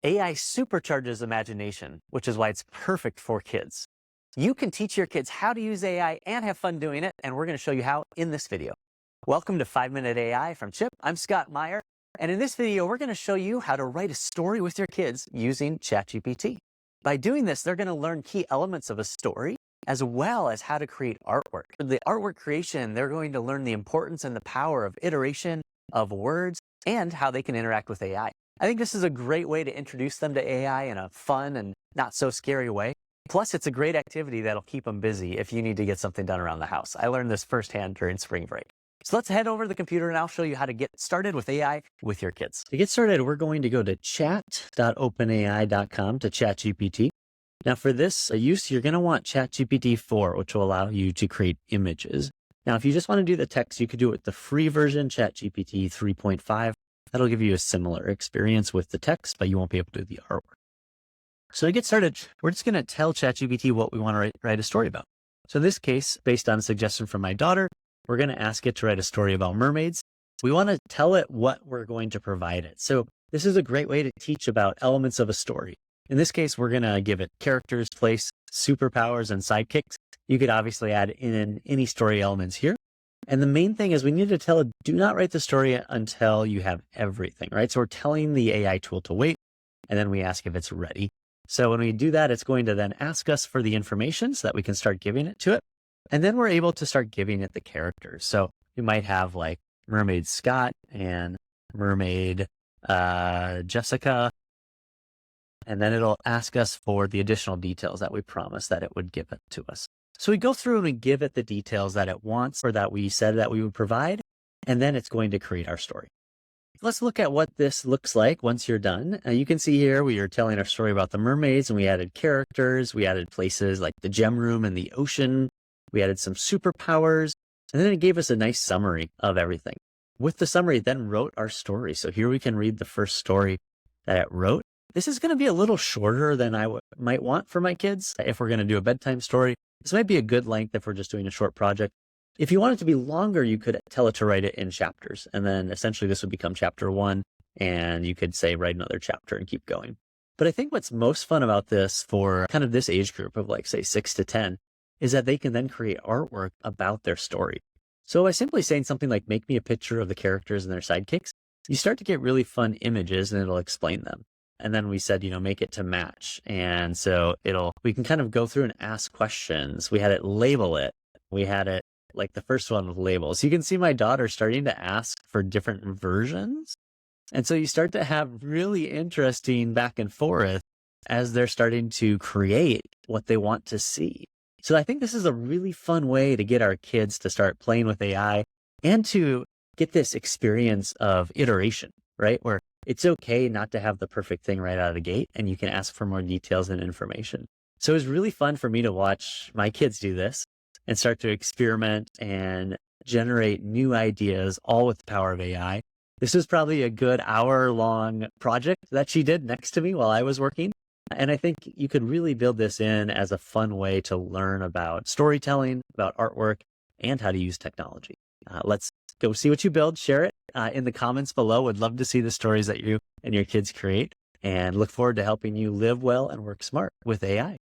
AI supercharges imagination, which is why it's perfect for kids. You can teach your kids how to use AI and have fun doing it, and we're going to show you how in this video. Welcome to 5-Minute AI from Chip. I'm Scott Meyer, and in this video, we're going to show you how to write a story with your kids using ChatGPT. By doing this, they're going to learn key elements of a story, as well as how to create artwork. For the artwork creation, they're going to learn the importance and the power of iteration, of words, and how they can interact with AI. I think this is a great way to introduce them to AI in a fun and not so scary way. Plus, it's a great activity that'll keep them busy if you need to get something done around the house. I learned this firsthand during spring break. So let's head over to the computer and I'll show you how to get started with AI with your kids. To get started, we're going to go to chat.openai.com to ChatGPT. Now for this use, you're going to want ChatGPT 4, which will allow you to create images. Now, if you just want to do the text, you could do it with the free version, ChatGPT 3.5. That'll give you a similar experience with the text, but you won't be able to do the artwork. So to get started, we're just going to tell ChatGPT what we want to write a story about. So in this case, based on a suggestion from my daughter, we're going to ask it to write a story about mermaids. We want to tell it what we're going to provide it. So this is a great way to teach about elements of a story. In this case, we're going to give it characters, place, superpowers, and sidekicks. You could obviously add in any story elements here. And the main thing is we need to tell it, do not write the story until you have everything, right? So we're telling the AI tool to wait, and then we ask if it's ready. So when we do that, it's going to then ask us for the information so that we can start giving it to it. And then we're able to start giving it the characters. So you might have like Mermaid Scott and Mermaid Jessica. And then it'll ask us for the additional details that we promised that it would give it to us. So we go through and we give it the details that it wants or that we said that we would provide, and then it's going to create our story. Let's look at what this looks like once you're done. You can see here we are telling our story about the mermaids, and we added characters, we added places like the gem room and the ocean, we added some superpowers, and then it gave us a nice summary of everything. With the summary, it then wrote our story. So here we can read the first story that it wrote. This is going to be a little shorter than I might want for my kids if we're going to do a bedtime story. This might be a good length if we're just doing a short project. If you want it to be longer, you could tell it to write it in chapters. And then essentially this would become chapter 1. And you could say, write another chapter and keep going. But I think what's most fun about this for kind of this age group of like, say, 6 to 10, is that they can then create artwork about their story. So by simply saying something like, make me a picture of the characters and their sidekicks, you start to get really fun images and it'll explain them. And then we said, make it to match. And so we can kind of go through and ask questions. We had it label it. We had it like the first one with labels. You can see my daughter starting to ask for different versions. And so you start to have really interesting back and forth as they're starting to create what they want to see. So I think this is a really fun way to get our kids to start playing with AI and to get this experience of iteration, right? Where it's okay not to have the perfect thing right out of the gate, and you can ask for more details and information. So it was really fun for me to watch my kids do this and start to experiment and generate new ideas, all with the power of AI. This was probably a good hour-long project that she did next to me while I was working. And I think you could really build this in as a fun way to learn about storytelling, about artwork, and how to use technology. Let's go see what you build, share it in the comments below. Would love to see the stories that you and your kids create, and look forward to helping you live well and work smart with AI.